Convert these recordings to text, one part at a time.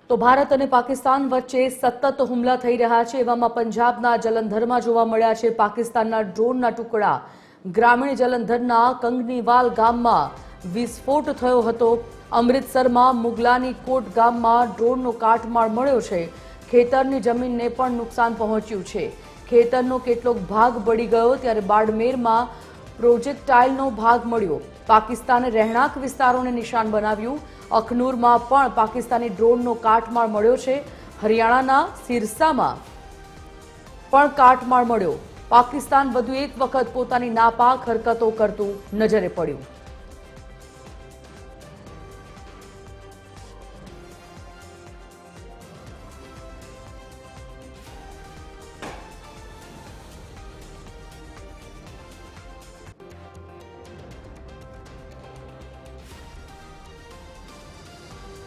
તો ભારત અને પાકિસ્તાન વચ્ચે સતત હુમલા થઈ રહ્યા છે। એવામાં પંજાબના જલંધરમાં જોવા મળ્યા છે પાકિસ્તાનના ડ્રોનના ટુકડા। ગ્રામીણ જલંધરના કંગનીવાલ ગામમાં વિસ્ફોટ થયો હતો। અમૃતસરમાં મુગલાની કોટ ગામમાં ડ્રોનનો કાટમાળ મળ્યો છે। ખેતરની જમીનને પણ નુકસાન પહોંચ્યું છે। ખેતરનો કેટલોક ભાગ બળી ગયો ત્યારે બાડમેરમાં પ્રોજેક્ટાઇલનો ભાગ મળ્યો। પાકિસ્તાને રહેણાંક વિસ્તારોને નિશાન બનાવ્યું। અખનૂરમાં પણ પાકિસ્તાની ડ્રોનનો કાટમાળ મળ્યો છે। હરિયાણાના સિરસામાં પણ કાટમાળ મળ્યો। પાકિસ્તાન વધુ એક વખત પોતાની નાપાક હરકતો કરતું નજરે પડ્યું।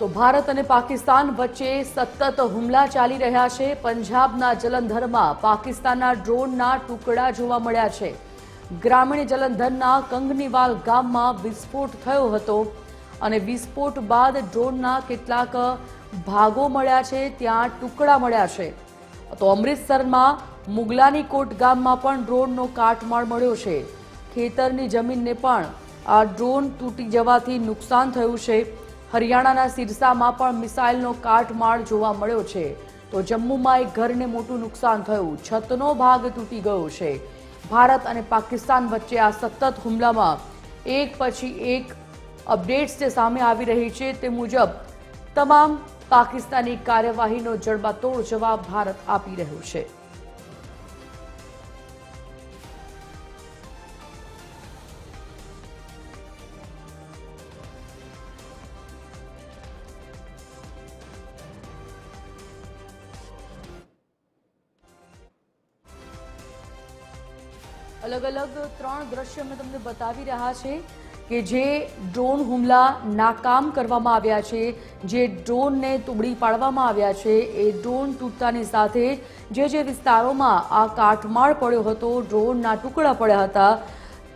તો ભારત અને પાકિસ્તાન વચ્ચે સતત હુમલા ચાલી રહ્યા છે। પંજાબના જલંધરમાં પાકિસ્તાનના ડ્રોનના ટુકડા જોવા મળ્યા છે। ગ્રામીણ જલંધરના કંગનીવાલ ગામમાં વિસ્ફોટ થયો હતો અને વિસ્ફોટ બાદ ડ્રોનના કેટલાક ભાગો મળ્યા છે, ત્યાં ટુકડા મળ્યા છે। તો અમૃતસરમાં મુગલાની કોટ ગામમાં પણ ડ્રોનનો કાટમાળ મળ્યો છે। ખેતરની જમીનને પણ આ ડ્રોન તૂટી જવાથી નુકસાન થયું છે। હરિયાણાના સિરસામાં પણ મિસાઇલનો કાટમાળ જોવા મળ્યો છે। તો જમ્મુમાં એક ઘરને મોટું નુકસાન થયું, છતનો ભાગ તૂટી ગયો છે। ભારત અને પાકિસ્તાન વચ્ચે આ સતત હુમલામાં એક પછી એક અપડેટ્સ જે સામે આવી રહી છે તે મુજબ તમામ પાકિસ્તાની કાર્યવાહીનો જડબાતોડ જવાબ ભારત આપી રહ્યું છે। अलग अलग त्रण दृश्य में तमने बतावी रहा छे कि जे ड्रोन हुमला नाकाम करवामां आव्या छे, जे ड्रोन ने तोड़ी पाडवामां आव्या छे, ए ड्रोन तूटतानी साथे जे विस्तारोमां आ काटमाळ पड्यो हतो, ड्रोनना टुकड़ा पड्या हता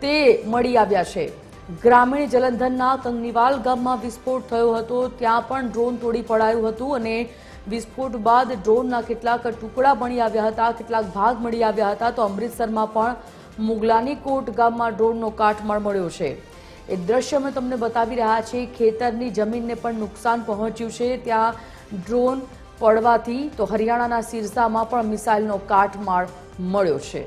ते मळी आव्या छे। ग्रामीण जलंधरना कंगनीवाल गाममां विस्फोट थयो हतो, त्यां पण ड्रोन तोड़ी पडायुं हतुं अने विस्फोट बाद ड्रोनना કેટલાક ટુકડા મળી આવ્યા હતા, કેટલાક ભાગ મળી આવ્યા હતા। તો અમૃતસરમાં પણ મુગલાની કોટ ગામમાં ડ્રોનનો કાટમાળ મળ્યો છે। એ દ્રશ્ય અમે તમને બતાવી રહ્યા છીએ। ખેતરની જમીનને પણ નુકસાન પહોંચ્યું છે, ત્યાં ડ્રોન પડવાથી તો હરિયાણાના સિરસામાં પણ મિસાઇલનો કાટમાળ મળ્યો છે।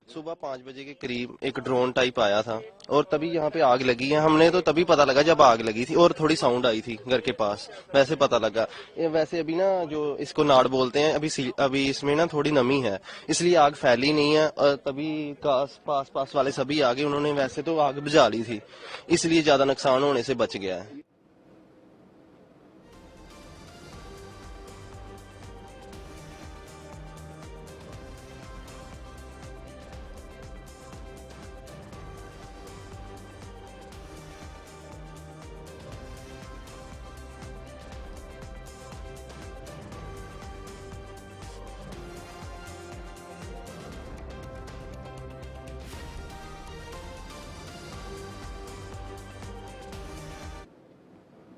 सुबह 5 बजे के करीब एक ड्रोन टाइप आया था और तभी यहाँ पे आग लगी है। हमने तो तभी पता लगा जब आग लगी थी और थोड़ी साउंड आई थी घर के पास, वैसे पता लगा। ये वैसे अभी ना जो इसको नाड़ बोलते हैं, अभी इसमें ना थोड़ी नमी है, इसलिए आग फैली नहीं है। और तभी पास वाले सभी आगे, उन्होंने वैसे तो आग बुझा ली थी, इसलिए ज्यादा नुकसान होने से बच गया है।